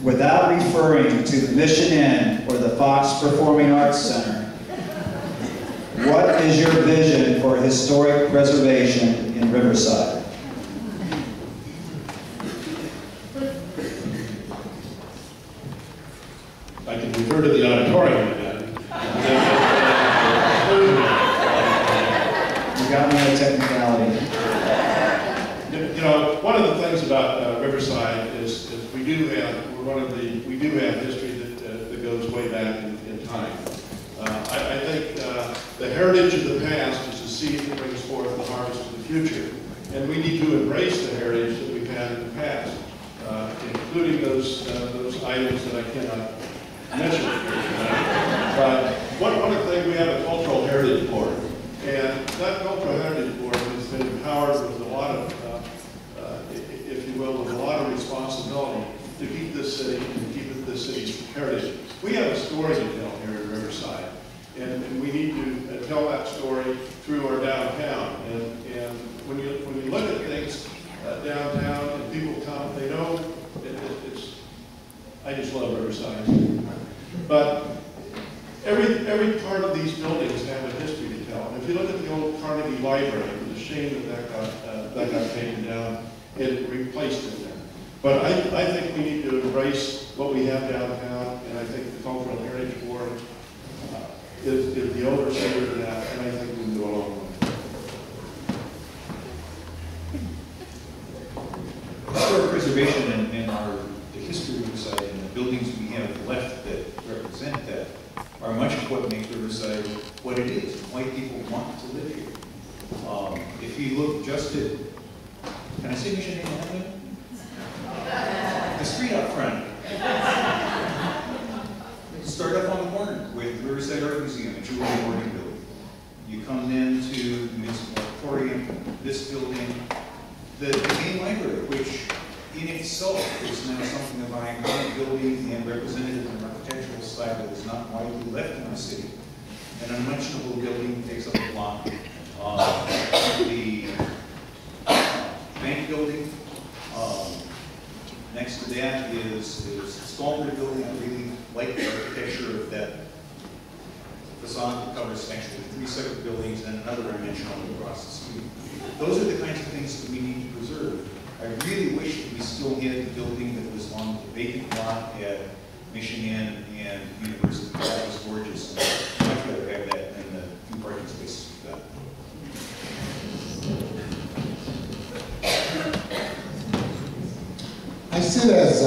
without referring to the Mission Inn or the Fox Performing Arts Center, what is your vision for historic preservation in Riverside? I can refer to the auditorium again. You got me on a technicality. You know, one of the things about Riverside is we do have history that goes way back in time. I think the heritage of the past is the seed that brings forth the harvest of the future, and we need to embrace the heritage that we've had in the past, including those items that I cannot mention here. But one of the things, we have a cultural heritage board, and that cultural heritage board has been empowered with a lot of, if you will, with a lot of responsibility to keep this city and keep this city's heritage. We have a story to tell here in Riverside, and we need to tell that story through our downtown. And when you look at things downtown and people come, they know it's. I just love Riverside, but every part of these buildings have a history to tell. And if you look at the old Carnegie Library, it was a shame that got taken down and replaced it there. But I think we need to embrace what we have downtown, and I think the Cultural Heritage Board is the overseer of that, and I think we can go a long way. Historic preservation and the history of Riverside and the buildings we have left that represent that are much of what makes Riverside what it is, and why people want to live here. If you look just at, can I say Mission Inn Avenue? The street up front. Start up on the corner with Riverside Art Museum and Julie Morgan Building. You come then to the Municipal Auditorium, this building, the main library, which in itself is now something of an iconic building and representative of an architectural style that is not widely left in our city. An unmentionable building takes up a block. The bank building, next to that is Stalmer building. I really like the architecture of that facade that covers actually 3 separate buildings and another I mentioned across the street. Those are the kinds of things that we need to preserve. I really wish that we still had the building that was on the vacant lot at Mission Inn and University. That was gorgeous. I'd much rather have that than the few parking spaces we've got. I sit as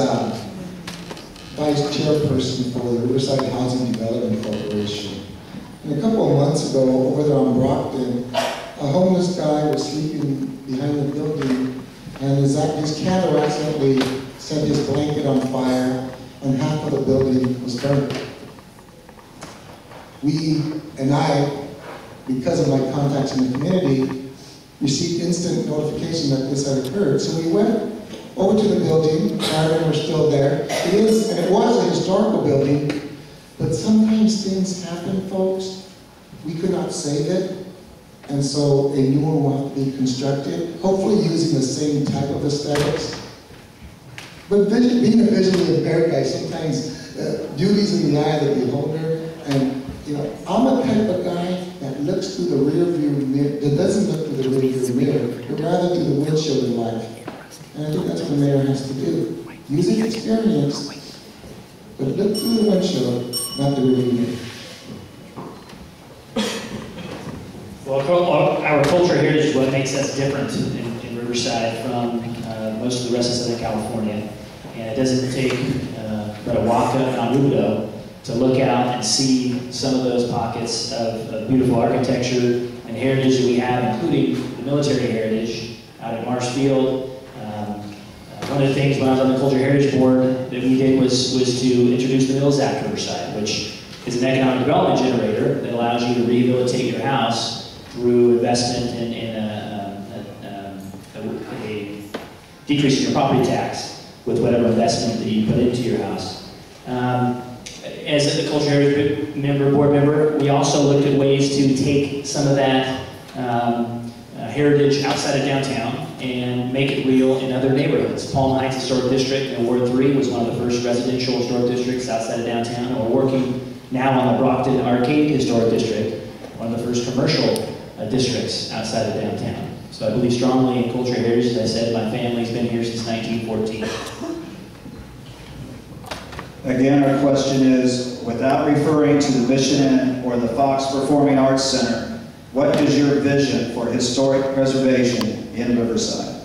vice chairperson for the Riverside Housing Development Corporation. And a couple of months ago, over there on Brockton, a homeless guy was sleeping behind the building, and his candle accidentally set his blanket on fire, and half of the building was burned. We, and I, because of my contacts in the community, received instant notification that this had occurred. So we went over to the building. Firemen were still there. It is, and it was a historical building, but sometimes things happen, folks. We could not save it, and so a new one will have to be constructed, hopefully using the same type of aesthetics. But being a visually impaired guy, sometimes beauty's in the eye of the beholder, and you know, I'm a type of guy that looks through the rear view mirror, that doesn't look through the rear view mirror, but rather through the windshield in life. And I think that's what the mayor has to do. Using experience, but look through the windshield, not the rear view mirror. Well, our culture heritage is what makes us different in Riverside from most of the rest of Southern California. And it doesn't take but a walk up Naruto to look out and see some of those pockets of beautiful architecture and heritage that we have, including the military heritage out at Marshfield. One of the things when I was on the Culture Heritage Board that we did was to introduce the Mills Act Riverside, which is an economic development generator that allows you to rehabilitate your house through investment in a decrease in your property tax with whatever investment that you put into your house. As a Culture Heritage Board member, we also looked at ways to take some of that heritage outside of downtown and make it real in other neighborhoods. Palm Heights Historic District in Ward 3 was one of the first residential historic districts outside of downtown, and we're working now on the Brockton Arcade Historic District, one of the first commercial districts outside of downtown. So I believe strongly in cultural heritage. As I said, my family's been here since 1914. Again, our question is, without referring to the Mission Inn or the Fox Performing Arts Center, what is your vision for historic preservation in Riverside?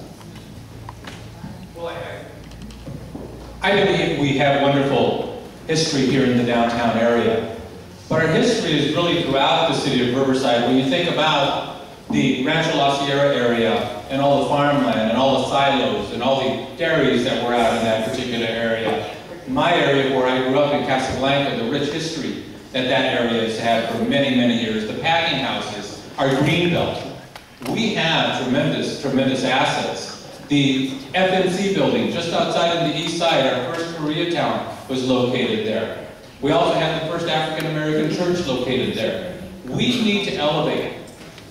Well, I believe we have wonderful history here in the downtown area. But our history is really throughout the city of Riverside. When you think about the Rancho La Sierra area and all the farmland and all the silos and all the dairies that were out in that particular area. My area where I grew up in Casablanca, the rich history that area has had for many, many years. The packing houses, our green belt. We have tremendous, tremendous assets. The FMC building just outside of the east side, our first Koreatown, was located there. We also had the first African American church located there. We need to elevate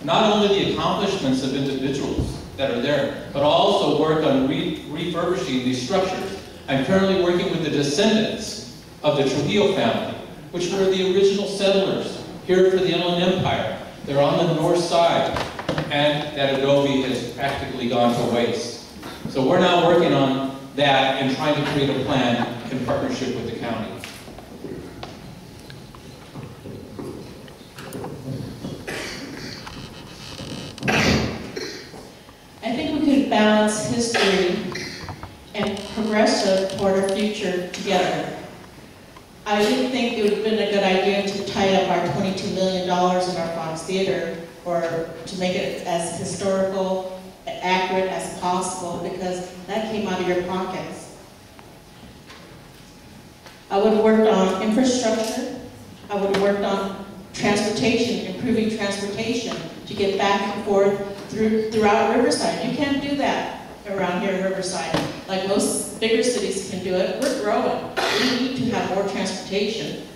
not only the accomplishments of individuals that are there, but also work on refurbishing these structures. I'm currently working with the descendants of the Trujillo family, which were the original settlers here for the Inland Empire. They're on the north side, and that adobe has practically gone to waste. So we're now working on that and trying to create a plan in partnership with the county. I think we could balance history and progressive toward our future together. I didn't think it would have been a good idea to tie up our $22 million in our Fox Theater, or to make it as historical, accurate as possible, because that came out of your pockets. I would have worked on infrastructure. I would have worked on transportation, improving transportation to get back and forth throughout Riverside. You can't do that around here in Riverside. Like most bigger cities can do it. We're growing. We need to have more transportation.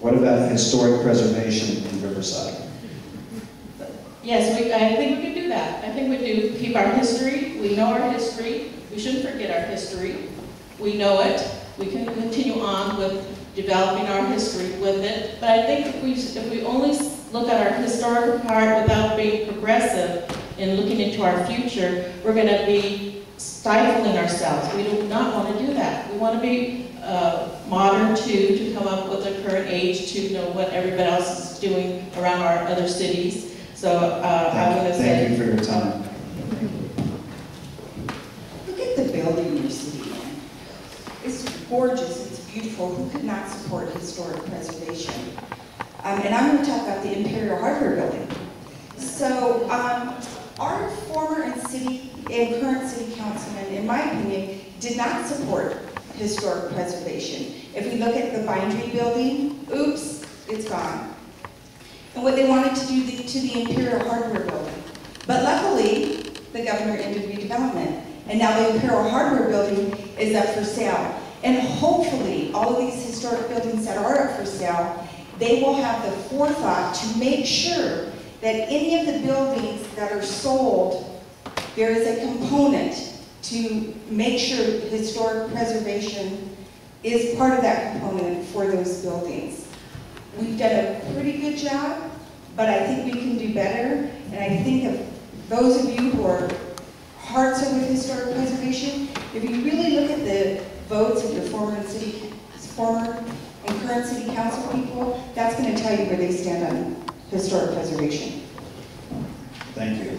What about historic preservation in Riverside? Yes, I think we can do that. I think we do keep our history. We know our history. We shouldn't forget our history. We know it. We can continue on with developing our history with it. But I think if we only look at our historical part without being progressive and looking into our future, we're going to be stifling ourselves. We do not want to do that. We want to be modern too, to come up with a current age, to know what everybody else is doing around our other cities. So I want to say... Thank you for your time. Look at the building you're sitting in. It's gorgeous, it's beautiful. Who could not support historic preservation? And I'm going to talk about the Imperial Hardware Building. So our former and current city councilman, in my opinion, did not support historic preservation. If we look at the bindery building, oops, it's gone. And what they wanted to do to the Imperial Hardware Building. But luckily, the governor ended redevelopment, and now the Imperial Hardware Building is up for sale. And hopefully, all of these historic buildings that are up for sale, they will have the forethought to make sure that any of the buildings that are sold, there is a component to make sure historic preservation is part of that component for those buildings. We've done a pretty good job, but I think we can do better. And I think of those of you who are hearts are with historic preservation, if you really look at the votes of your former and current city council people, that's going to tell you where they stand on historic preservation. Thank you.